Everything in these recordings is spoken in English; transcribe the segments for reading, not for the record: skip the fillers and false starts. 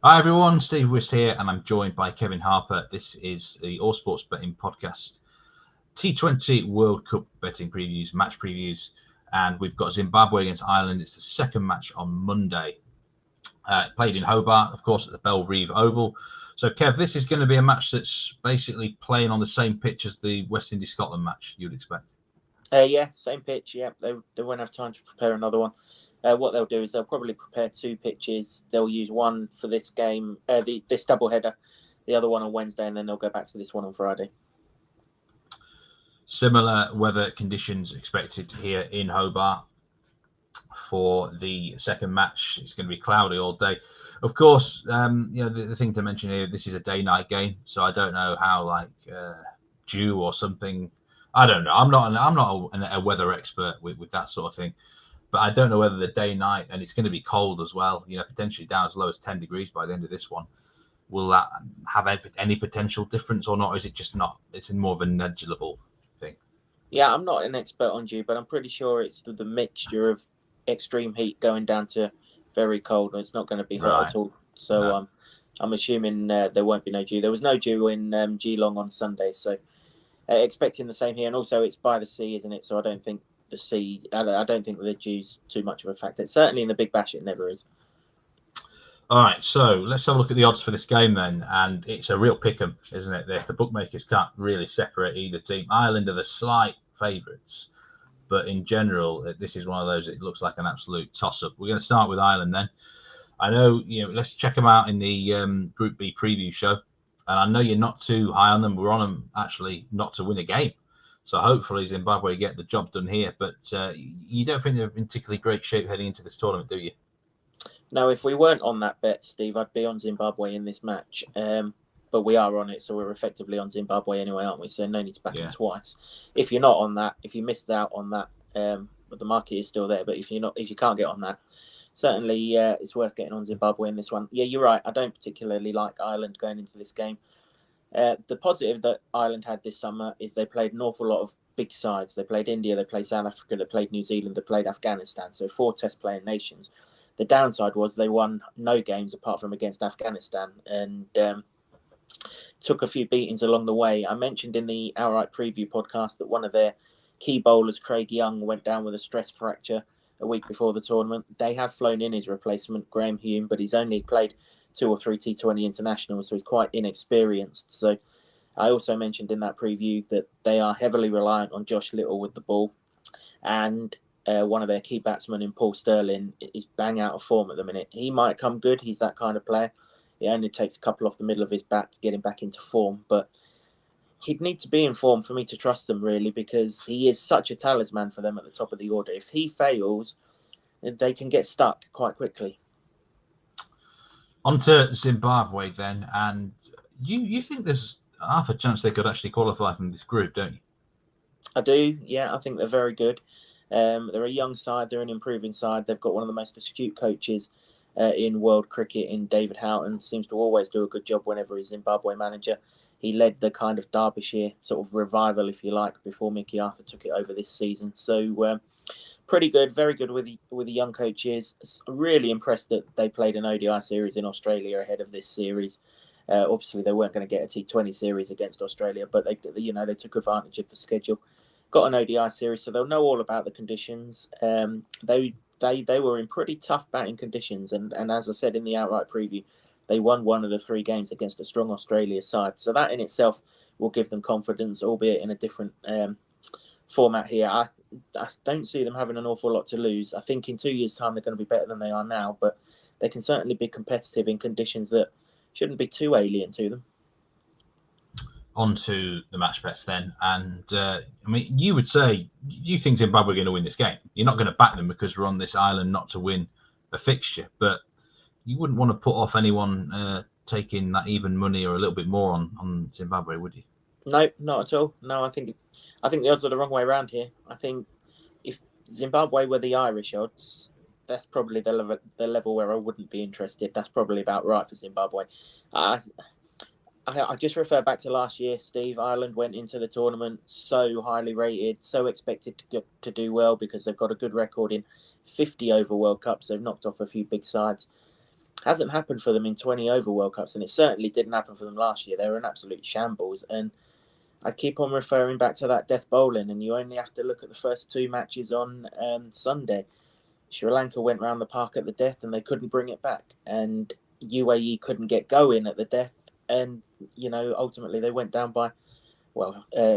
Hi everyone, Steve Wyss here, and I'm joined by Kevin Harper. This is the All Sports Betting Podcast, T20 World Cup betting previews, match previews, and we've got Zimbabwe against Ireland. It's the second match on Monday. Played in Hobart, of course, at the Bellerive Oval. So, Kev, this is going to be a match that's basically playing on the same pitch as the West Indies-Scotland match, you'd expect. Yeah, same pitch. Yeah, they won't have time to prepare another one. What they'll do is they'll probably prepare two pitches. They'll use one for this game, this double header, the other one on Wednesday, and then they'll go back to this one on Friday. Similar weather conditions expected here in Hobart for the second match. It's going to be cloudy all day. Of course, the thing to mention here, this is a day-night game, so I don't know how dew or something. I don't know. I'm not a weather expert with that sort of thing, but I don't know whether the day-night, and it's going to be cold as well. Potentially down as low as 10 degrees by the end of this one. Will that have any potential difference or not? Or is it just not? It's more of a negligible thing. Yeah, I'm not an expert on dew, but I'm pretty sure it's the mixture of extreme heat going down to very cold, and it's not going to be hot at all. So no. I'm assuming there won't be no dew. There was no dew in Geelong on Sunday, so expecting the same here. And also, it's by the sea, isn't it? So I don't think I don't think the dew's too much of a factor. Certainly in the Big Bash, it never is. All right, so let's have a look at the odds for this game then, and it's a real pick-em, isn't it? The bookmakers can't really separate either team. Ireland are the slight favourites, but in general, this is one of those. It looks like an absolute toss-up. We're going to start with Ireland then. I know, let's check them out in the Group B preview show, and I know you're not too high on them. We're on them actually not to win a game, so hopefully Zimbabwe get the job done here. But you don't think they're in particularly great shape heading into this tournament, do you? No, if we weren't on that bet, Steve, I'd be on Zimbabwe in this match. But we are on it, so we're effectively on Zimbabwe anyway, aren't we? So no need to back them twice. If you're not on that, if you missed out on that, but the market is still there. But if you can't get on that, certainly it's worth getting on Zimbabwe in this one. Yeah, you're right. I don't particularly like Ireland going into this game. The positive that Ireland had this summer is they played an awful lot of big sides. They played India, they played South Africa, they played New Zealand, they played Afghanistan. So 4 test playing nations. The downside was they won no games apart from against Afghanistan and took a few beatings along the way. I mentioned in the Outright Preview podcast that one of their key bowlers, Craig Young, went down with a stress fracture a week before the tournament. They have flown in his replacement, Graham Hume, but he's only played 2 or 3 T20 internationals, so he's quite inexperienced. So I also mentioned in that preview that they are heavily reliant on Josh Little with the ball. And one of their key batsmen in Paul Sterling is bang out of form at the minute. He might come good. He's that kind of player. It only takes a couple off the middle of his bat to get him back into form. But he'd need to be in form for me to trust them, really, because he is such a talisman for them at the top of the order. If he fails, they can get stuck quite quickly. On to Zimbabwe then. And you think there's half a chance they could actually qualify from this group, don't you? I do, yeah. I think they're very good. They're a young side. They're an improving side. They've got one of the most astute coaches in world cricket in David Houghton. Seems to always do a good job whenever he's Zimbabwe manager. He led the kind of Derbyshire sort of revival, if you like, before Mickey Arthur took it over this season. So pretty good, very good with the young coaches. Really impressed that they played an ODI series in Australia ahead of this series. Obviously, they weren't going to get a T20 series against Australia, but they took advantage of the schedule. Got an ODI series, so they'll know all about the conditions. They were in pretty tough batting conditions, and as I said in the outright preview, they won one of the 3 games against a strong Australia side. So that in itself will give them confidence, albeit in a different format here. I don't see them having an awful lot to lose. I think in 2 years' time they're going to be better than they are now, but they can certainly be competitive in conditions that shouldn't be too alien to them. On to the match bets then, and you would say you think Zimbabwe are going to win this game. You're not going to back them because we're on this island not to win a fixture, but you wouldn't want to put off anyone taking that even money or a little bit more on Zimbabwe, would you? No, not at all. No, I think the odds are the wrong way around here. I think if Zimbabwe were the Irish odds, that's probably the level where I wouldn't be interested. That's probably about right for Zimbabwe. I just refer back to last year, Steve. Ireland went into the tournament so highly rated, so expected to do well because they've got a good record in 50 over World Cups. They've knocked off a few big sides. Hasn't happened for them in 20 over World Cups, and it certainly didn't happen for them last year. They were an absolute shambles, and I keep on referring back to that death bowling, and you only have to look at the first 2 matches on Sunday. Sri Lanka went round the park at the death, and they couldn't bring it back, and UAE couldn't get going at the death, and ultimately they went down by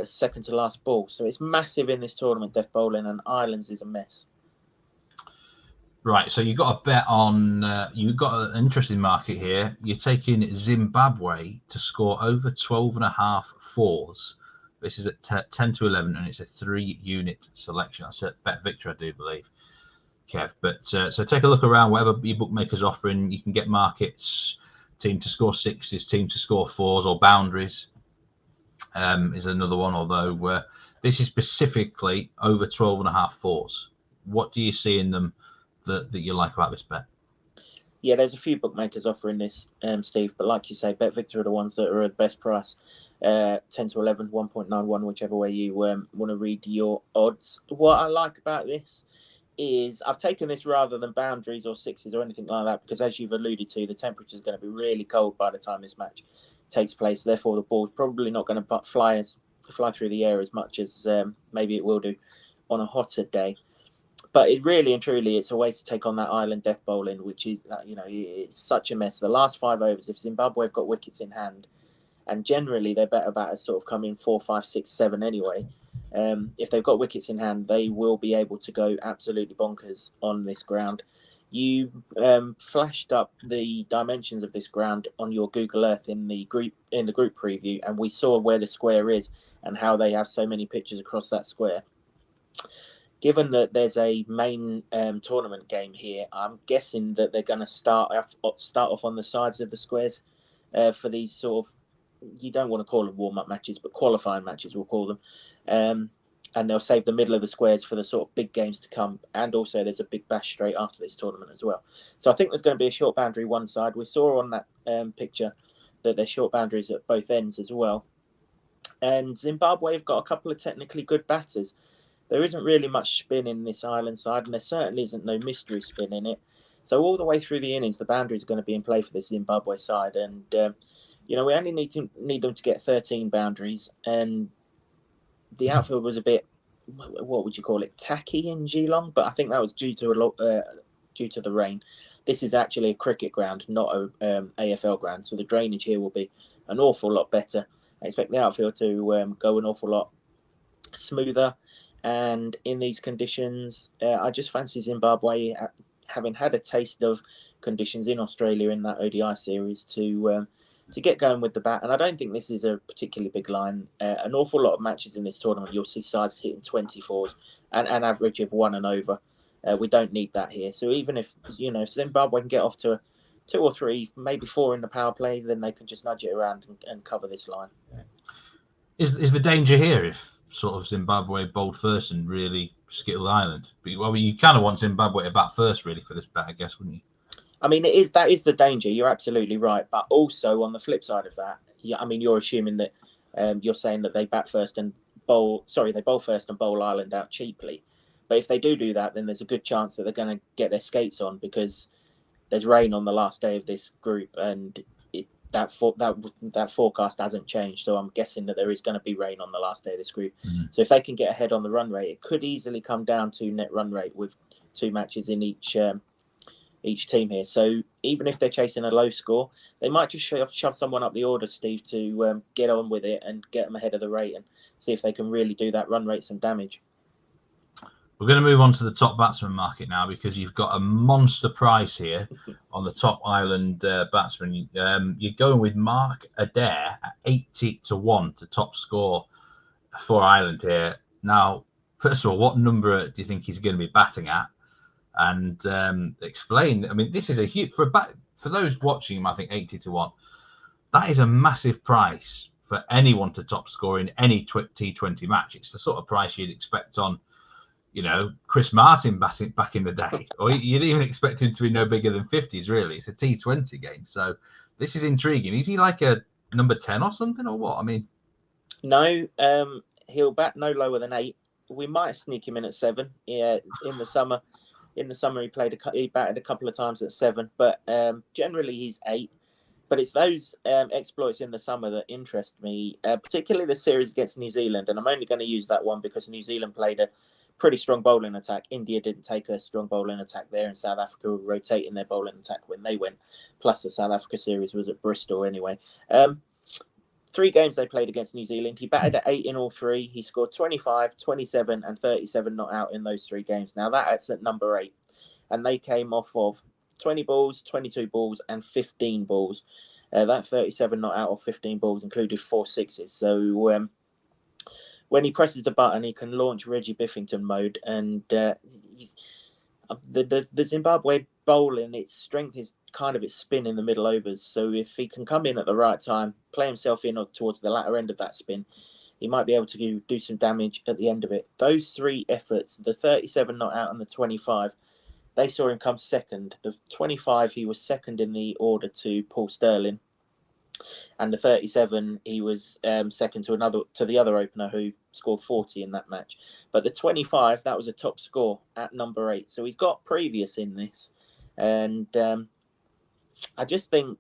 second to last ball. So it's massive in this tournament, death bowling, and Ireland's is a mess. Right, so you've got a bet on, you've got an interesting market here. You're taking Zimbabwe to score over 12.5 fours. This is at 10 to 11, and it's a 3-unit selection. That's a bet victor, I do believe, Kev. But so take a look around, whatever your bookmaker's offering. You can get markets, team to score 6s, team to score 4s, or boundaries is another one, although this is specifically over 12.5 fours. What do you see in them that you like about this bet? Yeah, there's a few bookmakers offering this, Steve, but like you say, Bet Victor are the ones that are at the best price, 10 to 11, 1.91, whichever way you want to read your odds. What I like about this is I've taken this rather than boundaries or 6s or anything like that, because as you've alluded to, the temperature is going to be really cold by the time this match takes place. Therefore, the ball's probably not going to fly through the air as much as maybe it will do on a hotter day. But it really and truly, it's a way to take on that Ireland death bowling, which is, it's such a mess. The last 5 overs, if Zimbabwe have got wickets in hand, and generally their better batters sort of come in 4, 5, 6, 7 anyway. If they've got wickets in hand, they will be able to go absolutely bonkers on this ground. You flashed up the dimensions of this ground on your Google Earth in the group preview, and we saw where the square is and how they have so many pitches across that square. Given that there's a main tournament game here, I'm guessing that they're going to start off on the sides of the squares for these sort of, you don't want to call them warm-up matches, but qualifying matches we'll call them. And they'll save the middle of the squares for the sort of big games to come. And also there's a big bash straight after this tournament as well. So I think there's going to be a short boundary one side. We saw on that picture that there's short boundaries at both ends as well. And Zimbabwe have got a couple of technically good batters. There isn't really much spin in this Ireland side, and there certainly isn't no mystery spin in it. So all the way through the innings, the boundary is going to be in play for the Zimbabwe side. And, we only need them to get 13 boundaries. And the outfield was a bit, what would you call it, tacky in Geelong? But I think that was due to the rain. This is actually a cricket ground, not a AFL ground. So the drainage here will be an awful lot better. I expect the outfield to go an awful lot smoother. And in these conditions, I just fancy Zimbabwe, having had a taste of conditions in Australia in that ODI series, to get going with the bat. And I don't think this is a particularly big line. An awful lot of matches in this tournament, you'll see sides hitting 24s and an average of 1 and over. We don't need that here. So even if Zimbabwe can get off to 2 or 3, maybe 4 in the power play, then they can just nudge it around and cover this line. Is the danger here if sort of Zimbabwe bowled first and really skittled Ireland? But, you kind of want Zimbabwe to bat first, really, for this bet, I guess, wouldn't you? I mean, that is the danger. You're absolutely right. But also on the flip side of that, you're assuming that you're saying that they bat first and bowl. Sorry, they bowl first and bowl Ireland out cheaply. But if they do that, then there's a good chance that they're going to get their skates on, because there's rain on the last day of this group, and that forecast hasn't changed. So I'm guessing that there is going to be rain on the last day of this group. Mm-hmm. So if they can get ahead on the run rate, it could easily come down to net run rate with 2 matches in each team here. So even if they're chasing a low score, they might just shove someone up the order, Steve, to get on with it and get them ahead of the rate and see if they can really do that run rate some damage. We're going to move on to the top batsman market now, because you've got a monster price here on the top Ireland batsman. You're going with Mark Adair at 80 to 1 to top score for Ireland here. Now, first of all, what number do you think he's going to be batting at? And explain. I mean, this is a huge for those watching him. I think 80 to 1. That is a massive price for anyone to top score in any T20 match. It's the sort of price you'd expect on, Chris Martin back in the day, or you'd even expect him to be no bigger than 50s. Really, it's a T20 game, so this is intriguing. Is he like a number 10 or something, or what? I mean, no, he'll bat no lower than 8. We might sneak him in at 7. Yeah, in the summer. In the summer, he batted a couple of times at 7, but generally he's 8. But it's those exploits in the summer that interest me, particularly the series against New Zealand. And I'm only going to use that one because New Zealand played a pretty strong bowling attack. India didn't take a strong bowling attack there, and South Africa were rotating their bowling attack when they went. Plus, the South Africa series was at Bristol anyway. 3 games they played against New Zealand. He batted at 8 in all 3. He scored 25, 27, and 37 not out in those 3 games. Now, that's at number 8. And they came off of 20 balls, 22 balls, and 15 balls. That 37 not out of 15 balls included 4 sixes. So when he presses the button, he can launch Reggie Biffington mode. And the Zimbabwe bowling, its strength is kind of its spin in the middle overs. So if he can come in at the right time, play himself in towards the latter end of that spin, he might be able to do some damage at the end of it. Those 3 efforts, the 37 not out and the 25, they saw him come second. The 25, he was second in the order to Paul Sterling. And the 37, he was second to the other opener who scored 40 in that match. But the 25, that was a top score at number 8. So he's got previous in this. And I just think,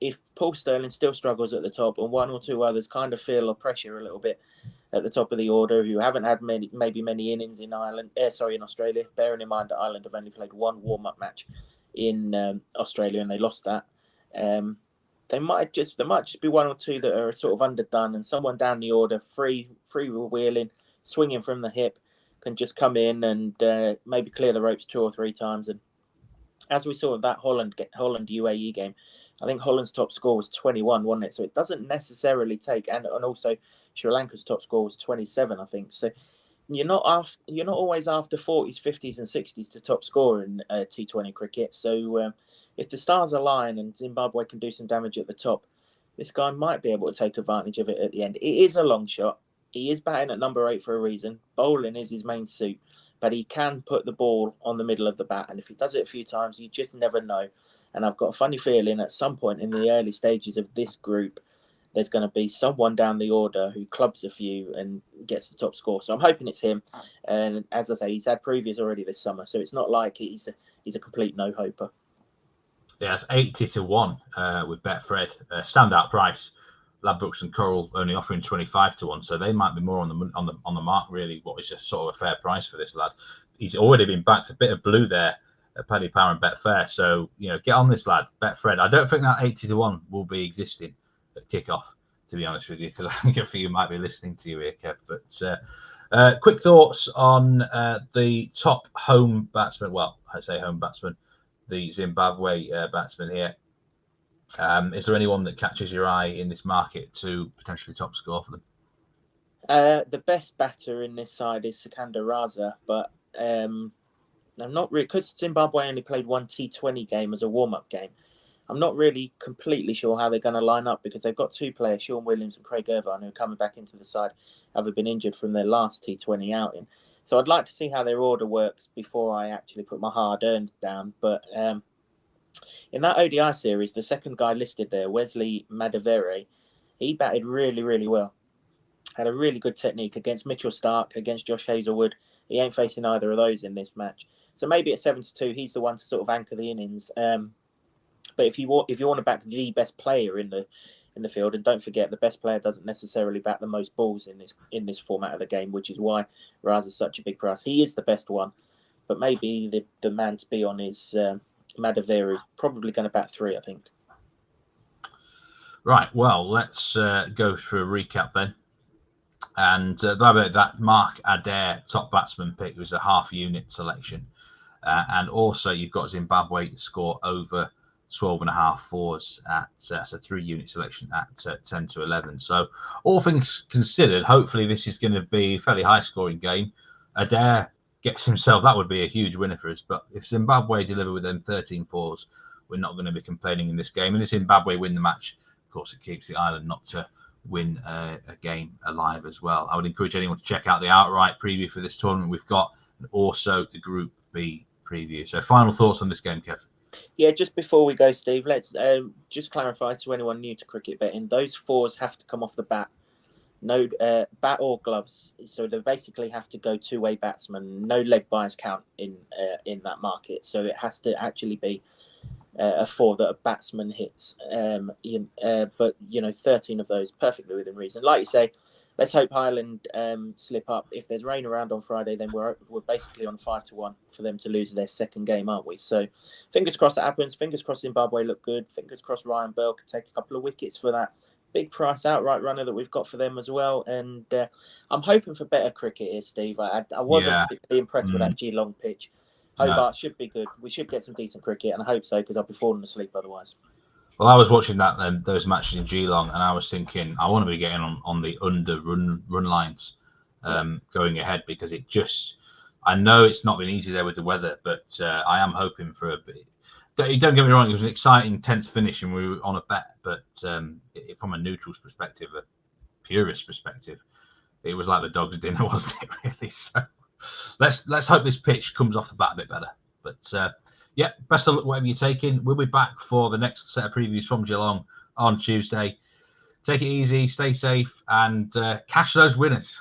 if Paul Sterling still struggles at the top and 1 or 2 others kind of feel a pressure a little bit at the top of the order, who haven't had many innings in Australia, bearing in mind that Ireland have only played 1 warm-up match in Australia and they lost that. There might just be 1 or 2 that are sort of underdone, and someone down the order, free wheeling, swinging from the hip, can just come in and maybe clear the ropes 2 or 3 times. And as we saw with that Holland UAE game, I think Holland's top score was 21, wasn't it? So it doesn't necessarily take, and also Sri Lanka's top score was 27, I think. So you're not always after 40s, 50s, and 60s to top score in T20 cricket. So if the stars align and Zimbabwe can do some damage at the top, this guy might be able to take advantage of it at the end. It is a long shot. He is batting at number 8 for a reason. Bowling is his main suit, but he can put the ball on the middle of the bat. And if he does it a few times, you just never know. And I've got a funny feeling at some point in the early stages of this group, there's going to be someone down the order who clubs a few and gets the top score. So I'm hoping it's him. And as I say, he's had previous already this summer, so it's not like he's a complete no-hoper. Yeah, it's 80-1 with Betfred. Standout price. Ladbrokes and Coral only offering 25-1, so they might be more on the mark. Really, what is just sort of a fair price for this lad? He's already been backed a bit of blue there at Paddy Power and Betfair. So get on this lad, Betfred. I don't think that 80-1 will be existing at kickoff, to be honest with you, because I think a few might be listening to you here, Kev. But quick thoughts on the top home batsman. Well, I say home batsman, the Zimbabwe batsman here. Is there anyone that catches your eye in this market to potentially top score for them? The best batter in this side is Sikandar Raza, but I'm not really, because Zimbabwe only played 1 T20 game as a warm-up game. I'm not really completely sure how they're going to line up because they've got 2 players, Sean Williams and Craig Irvine, who are coming back into the side, having been injured from their last T20 outing. So I'd like to see how their order works before I actually put my hard-earned down. But in that ODI series, the second guy listed there, Wesley Madavere, he batted really, really well. Had a really good technique against Mitchell Starc, against Josh Hazlewood. He ain't facing either of those in this match. So maybe at 7-2, he's the one to sort of anchor the innings. But if you want to back the best player in the field, and don't forget the best player doesn't necessarily bat the most balls in this format of the game, which is why Raz is such a big price. He is the best one, but maybe the man to be on is Madavere, is probably going to bat 3, I think. Right. Well, let's go through a recap then. And that Mark Adair top batsman pick was a half unit selection, and also you've got Zimbabwe score over 12.5 fours at that's a 3 unit selection at 10-11. So all things considered, hopefully this is going to be a fairly high scoring game. Adair gets himself, that would be a huge winner for us. But if Zimbabwe deliver with them 13 fours, we're not going to be complaining in this game. And if Zimbabwe win the match, of course, it keeps the island not to win a game alive as well. I would encourage anyone to check out the outright preview for this tournament we've got, and also the Group B preview. So final thoughts on this game, Kev? Yeah, just before we go, Steve, let's just clarify to anyone new to cricket betting, those fours have to come off the bat. no bat or gloves. So they basically have to go two-way batsman. No leg byes count in that market. So it has to actually be a 4 that a batsman hits. But 13 of those perfectly within reason. Like you say, let's hope Highland slip up. If there's rain around on Friday, then we're basically on 5-1 for them to lose their second game, aren't we? So fingers crossed that happens. Fingers crossed Zimbabwe look good. Fingers crossed Ryan Bell can take a couple of wickets for that big price outright runner that we've got for them as well. And I'm hoping for better cricket here, Steve. I wasn't particularly impressed with that Geelong pitch. Hobart should be good. We should get some decent cricket, and I hope so, because I'll be falling asleep otherwise. Well, I was watching those matches in Geelong, and I was thinking I want to be getting on the under run lines going ahead, because it just, I know it's not been easy there with the weather, but I am hoping for a bit. Don't get me wrong, it was an exciting, tense finish, and we were on a bet, but from a neutral's perspective, a purist perspective, it was like the dog's dinner, wasn't it, really? So let's hope this pitch comes off the bat a bit better. But best of luck, whatever you're taking. We'll be back for the next set of previews from Geelong on Tuesday. Take it easy, stay safe, and cash those winners.